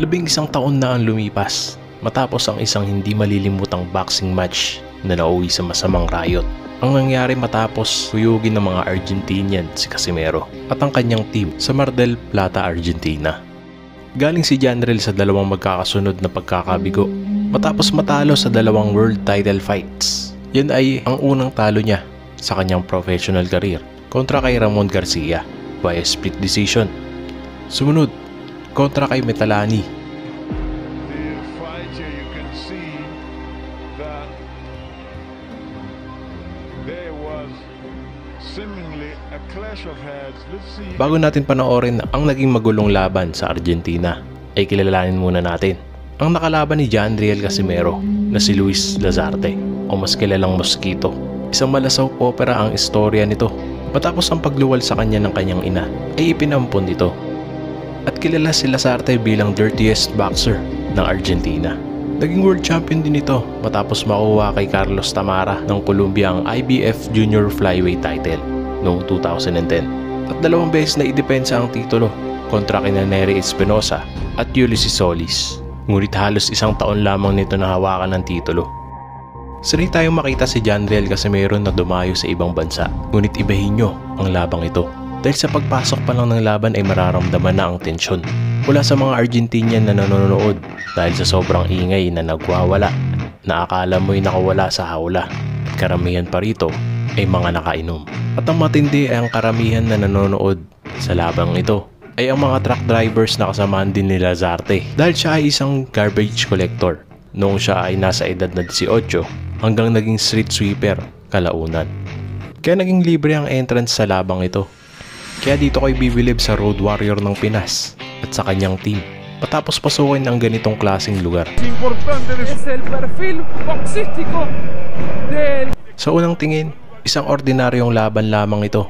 11 taon na ang lumipas matapos ang isang hindi malilimutang boxing match na nauwi sa masamang riot. Ang nangyari matapos huyugin ng mga Argentinian si Casimero at ang kanyang team sa Mar del Plata, Argentina. Galing si Janriel sa dalawang magkakasunod na pagkakabigo matapos matalo sa dalawang world title fights. Yan ay ang unang talo niya sa kanyang professional career kontra kay Ramon Garcia via split decision. Sumunod, kontra kay Metalani. Bago natin panoorin ang naging magulong laban sa Argentina, ay kilalanin muna natin ang nakalaban ni Janriel Casimero na si Luis Lazarte o mas kilalang Mosquito. Isang malasaw opera ang istorya nito. Matapos ang pagluwal sa kanya ng kanyang ina, ay ipinampon ito. At kilala si Lazarte bilang dirtiest boxer ng Argentina. Naging world champion din ito matapos makuha kay Carlos Tamara ng Colombia ang IBF Junior Flyweight title noong 2010. At 2 beses na idepensa ang titulo kontra kina Nery Espinosa at Ulysses Solis. Ngunit halos 1 taon lamang nito na hawakan ng titulo. Sanay tayong makita si Janriel Casimero na dumayo sa ibang bansa, ngunit ibahin nyo ang labang ito. Dahil sa pagpasok pa lang ng laban ay mararamdaman na ang tensyon mula sa mga Argentinian na nanonood dahil sa sobrang ingay na nagwawala na akala mo'y nakawala sa hawla. At karamihan pa rito ay mga nakainom. At ang matindi ay ang karamihan na nanonood sa labang ito ay ang mga truck drivers na kasamahan din ni Lazarte dahil siya ay isang garbage collector noong siya ay nasa edad na 18 hanggang naging street sweeper kalaunan. Kaya naging libre ang entrance sa labang ito. Kaya dito ko'y bibilib sa Road Warrior ng Pinas at sa kanyang team matapos pasukin ang ganitong klaseng lugar. Sa unang tingin, isang ordinaryong laban lamang ito.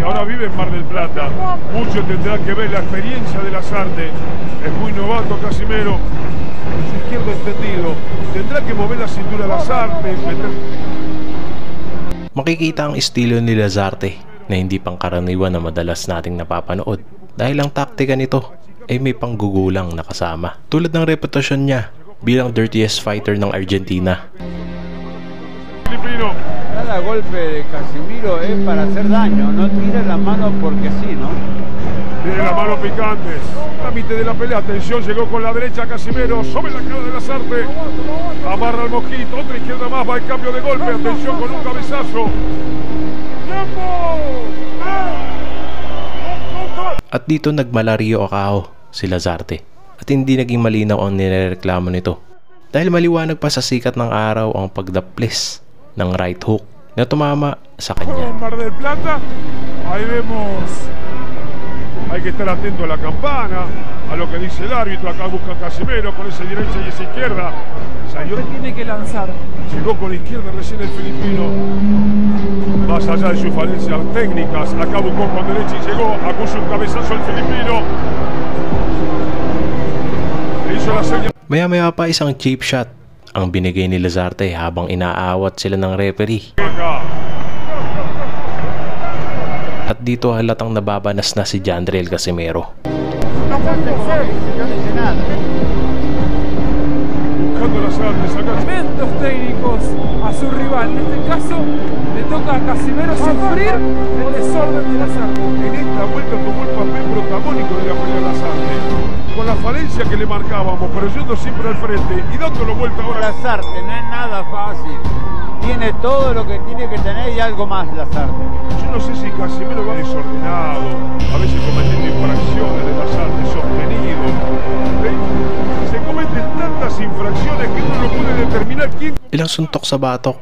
Ahora vive en Mar del Plata. Mucho tendrá que ver la experiencia de Lazarte. Es muy novato Casimero. Su izquierdo extendido. Tendrá que mover la cintura Lazarte. Makikita ang estilo ni Lazarte na hindi pangkaraniwan na madalas nating napapanood dahil ang taktika nito ay may panggugulang na kasama. Tulad ng reputasyon niya bilang dirtiest fighter ng Argentina. Filipino. Cada golpe de Casimiro es para hacer daño, no tira la mano porque sí, ¿no? Tiene las manos picantes. Trámite de la pelea, atención, llegó con la derecha Casimiro, sobre la cara de Lazarte. Amarra al Mosquito, otra izquierda más, va el cambio de golpe, atención con un cabezazo. ¡Tiempo! At dito nagmalariyo akaho si Lazarte at hindi naging malinaw ang nirereklamo nito dahil maliwanag pa sa sikat ng araw ang pagdaplis ng right hook na tumama sa kanya. Mar del Plata, ahí vemos. Hay que estar atento a la campana, a lo que dice el árbitro. Acá busca Casimero con esa derecha y esa izquierda. Salió, tiene que lanzar. Llegó con la izquierda recién el filipino. Más allá de sus falencias técnicas, acá buscó con derecha y llegó. Acusa un cabezazo el filipino. Le hizo la señal. Maya-maya pa isang cheap shot ang binigay ni Lazarte habang inaawat sila ng referee. At dito halatang nababanas na si Janriel Casimero. Momentos técnicos a su rival. En este caso le toca a Casimero sufrir el desorden de Lazarte. En esta vuelta tomó el papel protagónico de la pelea Lazarte. Con la falencia que le marcábamos, pero yendo siempre al frente y dándolo vuelta ahora. Lazarte no es nada fácil. Tiene todo lo que tiene que tener y algo más Lazarte. Yo no sé si Casimero va desordenado, a veces cometiendo infracciones de Lazarte, sostenido. Se cometen tantas infracciones que uno no puede determinar quién. Ilang suntok sa batok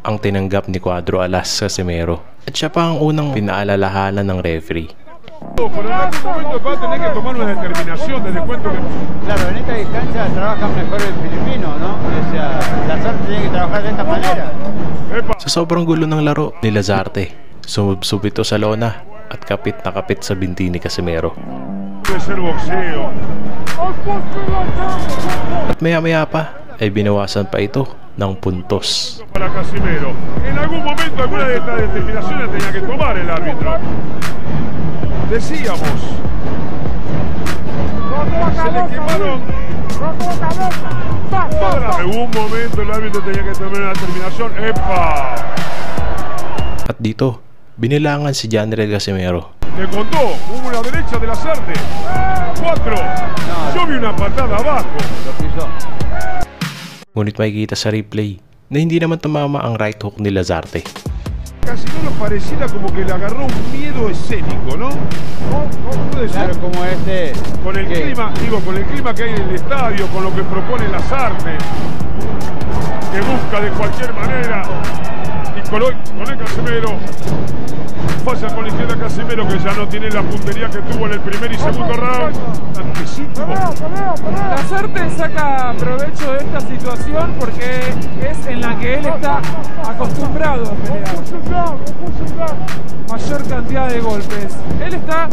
ang tinanggap ni Cuadro Alas Casimero at siya pa ang unang pinaalalahanan ng referee. Pero en algún momento va a tener que tomar una determinación, desde cuento que... Claro, en esta distancia trabaja mejor el filipino, ¿no? O sea, Lazarte tiene que trabajar de esta manera. Sa sobrang gulo ng laro ni Lazarte, sumubsob ito sa lona at kapit na kapit sa binti ni Casimero. At maya-maya pa ay binawasan pa ito ng puntos. Para Casimero, en algún momento alguna de estas determinaciones tenía que tomar el árbitro. Decíamos, Se le quemaron. Ahora, en un momento el árbitro tenía que tomar una determinación. ¡Epa! At dito, binilangan si Janriel Casimero. Le contó, hubo una derecha de Lazarte. 4. Yo vi una patada abajo. Lo pisó. Ngunit makikita sa replay na hindi naman tumama ang right hook ni Lazarte. Casimero pareciera como que le agarró un miedo escénico, ¿no? Puede ser. Claro, como este. Con el clima, digo, con el clima que hay en el estadio, con lo que propone Lazarte, que busca de cualquier manera. Y con el Casimero, falla con la izquierda Casimero, que ya no tiene la puntería que tuvo en el primer y segundo round. Antecito. Lazarte saca provecho de esta situación porque es en la que él está acostumbrado a pelear. Mayor cantidad de golpes. Él está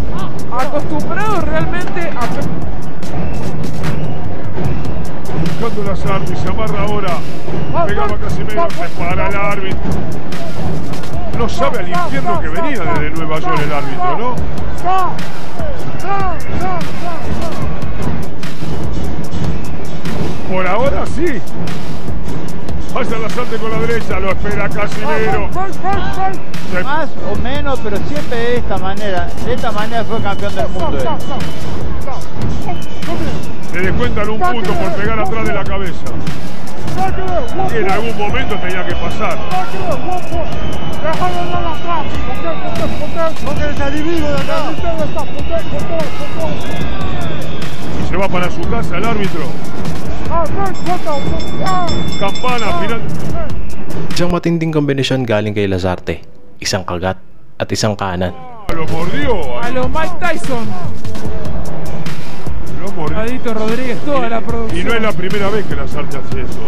acostumbrado realmente a Buscando Lazarte y se amarra ahora. Pegaba Casimero, se para el árbitro. No sabe al infierno que venía desde Nueva York el árbitro, ¿no? Por ahora sí. Vaya Lazarte con la derecha, lo espera Casimero. Más o menos, pero siempre de esta manera. De esta manera fue campeón del mundo él. Le descuentan un punto por pegar atrás de la cabeza. Y en algún momento tenía que pasar. Y se va para su casa el árbitro. Campana final. Isang matinding kombinasyon galing kay Lazarte. Isang kagat at isang kanan. Lo mordió. a lo Mike Tyson. Lo mordió. Adito Rodríguez, toda la producción. Y no es la primera vez que Lazarte hace eso,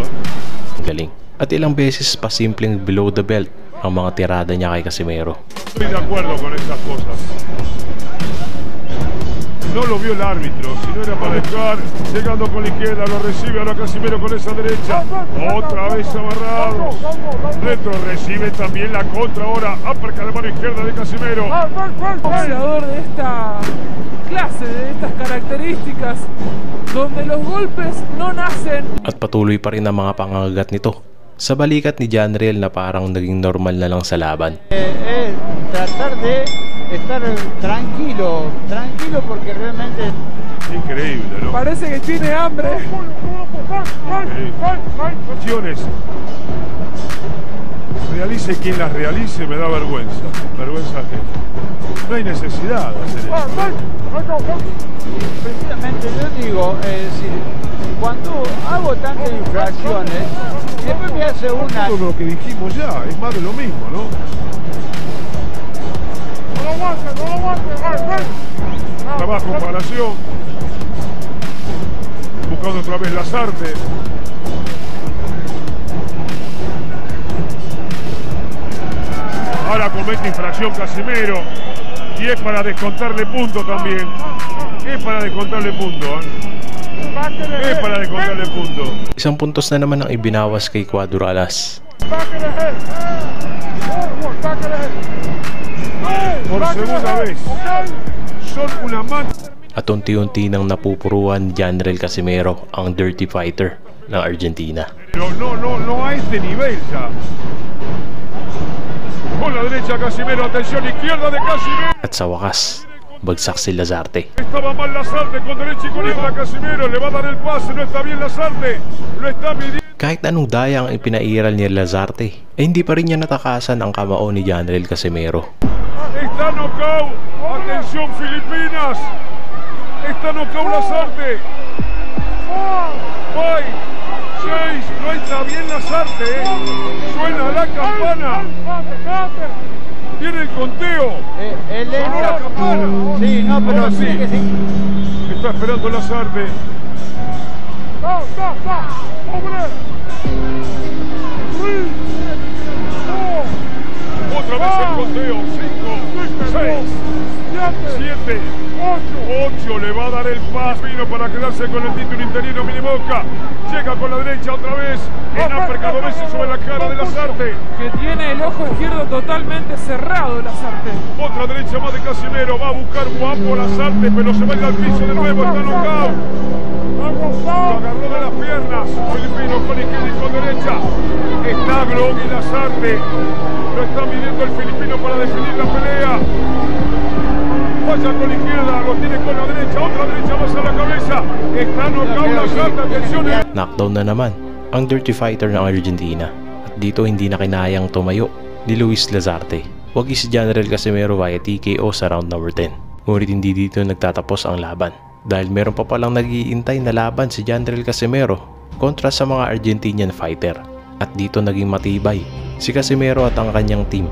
Galing. At ilang beses pa simpleng below the belt ang mga tirada niya kay Casimero. Estoy de acuerdo con esas cosas. No lo vio el árbitro, si no era para dejar, llegando con la izquierda, lo recibe ahora Casimero con esa derecha, otra vez amarrado, Retro recibe también la contra ahora, uppercut de mano izquierda de Casimero. Boxeador de esta clase, de estas características, donde los golpes no nacen. At patuloy pa rin ang mga pangangagat nito sa balikat ni Janriel na parang naging normal na lang sa laban. Tratar de estar tranquilo porque realmente... Increíble, ¿no? Parece que tiene hambre. Acciones. Realice quien las realice, me da vergüenza. Vergüenza que no hay necesidad de hacer eso. Precisamente yo digo, es decir, cuando hago tantas infracciones, después me hace una... Todo lo que dijimos ya, es más de lo mismo, ¿no? Trabajo, comparación. Buscando otra vez Lazarte. Ahora comete infracción Casimero. Y es para descontarle punto también. Es para descontarle punto, ¿eh? Es para descontarle punto. Isang puntos na naman ang ibinawas kay Cuadro Alas. Por segunda vez. Son una mano. At unti-unti nang napupuruan ni Janriel Casimero ang dirty fighter ng Argentina. Pero no a este nivel ya. Con la derecha Casimero, atención, izquierda de Casimero. At sa wakas, bagsak si Lazarte. Estaba mal Lazarte con derecha y con izquierda Casimero. Le va a dar el pase, no está bien Lazarte. Lo está pidiendo. Kahit anong daya ang ipinairal ni Lazarte, ay hindi pa rin niya natakasan ang kamao ni Janriel Casimero. Está knockout. Atención Filipinas. Está knockout Lazarte. 5, 6. No está bien Lazarte, Suena la campana. Viene el conteo. él Sonó la campana. Sí, no, pero Ahora sí. sí. Está esperando Lazarte. Otra vez el conteo. 5, 6, 7, 8 le va a dar el pase. Vino para quedarse con el título interino Mini Mosca. Llega con la derecha otra vez. En uppercut dos veces sobre la cara de Lazarte. Que tiene el ojo izquierdo totalmente cerrado Lazarte. Otra derecha más de Casimero. Va a buscar guapo Lazarte, pero se va a ir al piso de nuevo. Está knockout. Lo agarró de las piernas. Filipino con izquierda y con derecha. Está Glo y Lazarte. Lo está midiendo el filipino para definir la pelea. Vaya con la izquierda, lo tiene con la derecha. Otra derecha más a la cabeza. Está knockout Lazarte. Atención. Knockdown na naman ang dirty fighter ng Argentina at dito hindi na kinayang tumayo ni Luis Lazarte. Wagi si General Casimero via TKO sa round number 10. Ngunit hindi dito nagtatapos ang laban dahil meron pa palang nag-iintay na laban si General Casimero kontra sa mga Argentinian fighter at dito naging matibay si Casimero at ang kanyang team